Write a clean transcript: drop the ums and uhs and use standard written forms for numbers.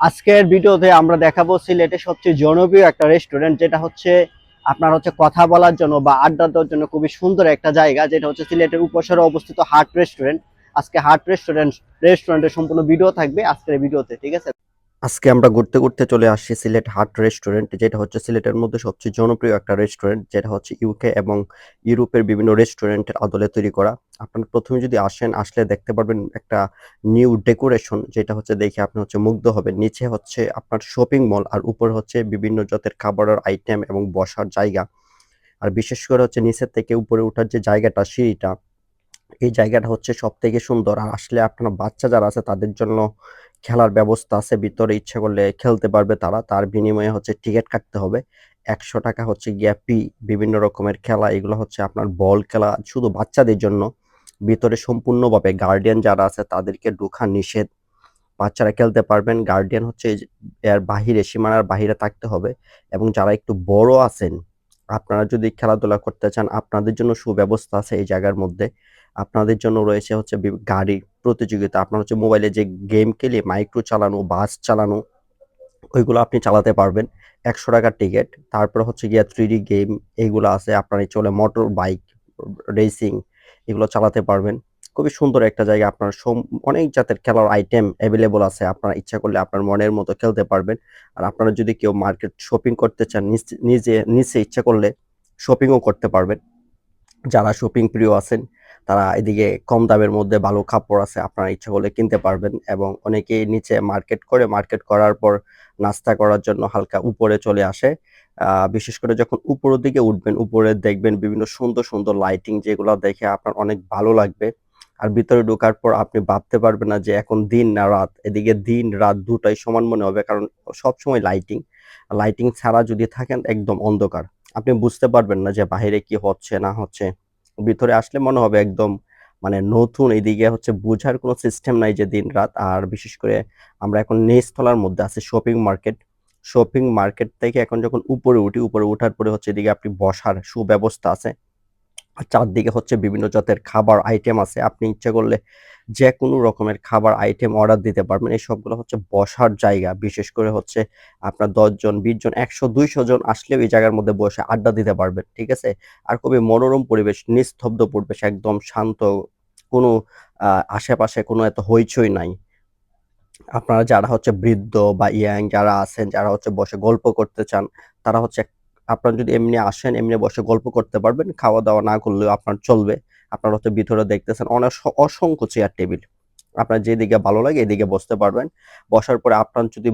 আজকের ভিডিওতে আমরা দেখাবো সিলেটের সবচেয়ে জনপ্রিয় একটা রেস্টুরেন্ট, যেটা হচ্ছে আপনার হচ্ছে কথা বলার জন্য বা আড্ডা দেওয়ার জন্য খুবই সুন্দর একটা জায়গা, যেটা হচ্ছে সিলেটের উপশহরে অবস্থিত হাট রেস্টুরেন্ট। আজকে হাট রেস্টুরেন্টের সম্পূর্ণ ভিডিও থাকবে আজকের ভিডিওতে, ঠিক আছে। আজকে আমরা ঘুরতে ঘুরতে চলে আসছি সিলেট হাট রেস্টুরেন্ট, যেটা হচ্ছে সিলেটের মধ্যে সবচেয়ে জনপ্রিয় একটা রেস্টুরেন্ট, যেটা হচ্ছে ইউকে এবং ইউরোপের বিভিন্ন রেস্টুরেন্টের আদলে তৈরি করা। আপনারা প্রথমে যদি আসলে দেখতে পারবেন একটা নিউ ডেকোরেশন, যেটা হচ্ছে দেখে আপনি হচ্ছে মুগ্ধ হবেন। নিচে হচ্ছে আপনার শপিং মল, আর উপর হচ্ছে বিভিন্ন জাতের খাবারের আইটেম এবং বসার জায়গা। আর বিশেষ করে হচ্ছে নিচের থেকে উপরে ওঠার যে জায়গাটা, সিঁড়িটা, এই জায়গাটা হচ্ছে সবথেকে সুন্দর। আর আসলে আপনার বাচ্চা যারা আছে তাদের জন্য খেলার ব্যবস্থা আছে ভিতরে, ইচ্ছা করলে খেলতে পারবে তারা। তার বিনিময়ে হচ্ছে টিকিট কাটতে হবে। ৳১০০ হচ্ছে গিয়া ফি। বিভিন্ন রকমের খেলা, এগুলো হচ্ছে আপনার বল খেলা শুধু বাচ্চাদের জন্য। ভিতরে সম্পূর্ণভাবে গার্ডিয়ান যারা আছে তাদেরকে ঢোকা নিষেধ। বাচ্চারা খেলতে পারবেন, গার্ডিয়ান হচ্ছে এর বাহিরে, সীমানার বাহিরে থাকতে হবে। এবং যারা একটু বড় আছেন, আপনারা যদি খেলাধুলা করতে চান, আপনাদের জন্য সুব্যবস্থা আছে এই জায়গার মধ্যে। আপনাদের জন্য রয়েছে হচ্ছে গাড়ির প্রতিযোগিতা। আপনার হচ্ছে মোবাইলে যে গেম খেলে মাইক্রো চালানো, বাস চালানো, ওইগুলো আপনি চালাতে পারবেন। ৳১০০ টিকেট। তারপরে হচ্ছে গিয়া 3D গেম, এইগুলো আছে। আপনার ইচ্ছে হলে মোটর বাইক রেসিং, এগুলো চালাতে পারবেন। খুবই সুন্দর একটা জায়গা। আপনার অনেক জাতের খেলার আইটেম এভেইলেবল আছে। আপনারা ইচ্ছা করলে আপনার মনের মতো খেলতে পারবেন। আর আপনারা যদি কেউ মার্কেট শপিং করতে চান, নিচে ইচ্ছা করলে শপিংও করতে পারবেন। যারা শপিং প্রিয় আছেন তারা এদিকে কম দামের মধ্যে ভালো কাপড় আছে, আপনারা ইচ্ছা করলে কিনতে পারবেন। এবং অনেকেই নিচে মার্কেট করার পর নাস্তা করার জন্য হালকা উপরে চলে আসে। বিশেষ করে যখন উপরের দিকে উঠবেন, উপরে দেখবেন বিভিন্ন সুন্দর সুন্দর লাইটিং, যেগুলো দেখে আপনার অনেক ভালো লাগবে। আর ভিতরে ঢোকার পর আপনি ভাবতে পারবেন না যে এখন দিন না রাত। এদিকে দিন রাত দুটাই সমান মনে হবে, কারণ সবসময় লাইটিং। লাইটিং ছাড়া যদি থাকেন একদম অন্ধকার, আপনি বুঝতে পারবেন না যে বাহিরে কি হচ্ছে না হচ্ছে। ভিতরে আসলে মনে হবে একদম মানে নতুন। এদিকে হচ্ছে বোঝার কোনো সিস্টেম নাই যে দিন রাত। আর বিশেষ করে আমরা এখন নিচতলার মধ্যে আছি শপিং মার্কেট। শপিং মার্কেট থেকে এখন যখন উপরে উঠি, উপরে উঠার পরে হচ্ছে এদিকে আপনি বসার সুব্যবস্থা আছে। আর চারদিকে হচ্ছে বিভিন্ন জাতের খাবার আইটেম আছে। আপনি ইচ্ছা করলে যেকোনো রকমের খাবার আইটেম অর্ডার দিতে পারবেন। এই সবগুলো হচ্ছে বসার জায়গা। বিশেষ করে হচ্ছে আপনার ১০ জন, ২০ জন, ১০০, ২০০ জন আসলেও এই জায়গার মধ্যে বসে আড্ডা দিতে পারবেন। ঠিক আছে? আর খুবই মনোরম পরিবেশ, নিস্তব্ধ পরিবেশ, একদম শান্ত। কোনো আ আশেপাশে কোনো এত হইচই নাই। আপনারা যারা হচ্ছে বৃদ্ধ বা ইয়াং যারা আছেন, যারা হচ্ছে বসে গল্প করতে চান, তারা হচ্ছে আপনারা যদি এমনি আসেন, এমনি বসে গল্প করতে পারবেন। খাওয়া-দাওয়া না করলেও আপনার চলবে। আপনারা হচ্ছে ভিতরে দেখতেছেন অসংখ্য চেয়ার টেবিল। আপনার যেদিকে ভালো লাগে এদিকে বসতে পারবেন। বসার পরে আপনার যদি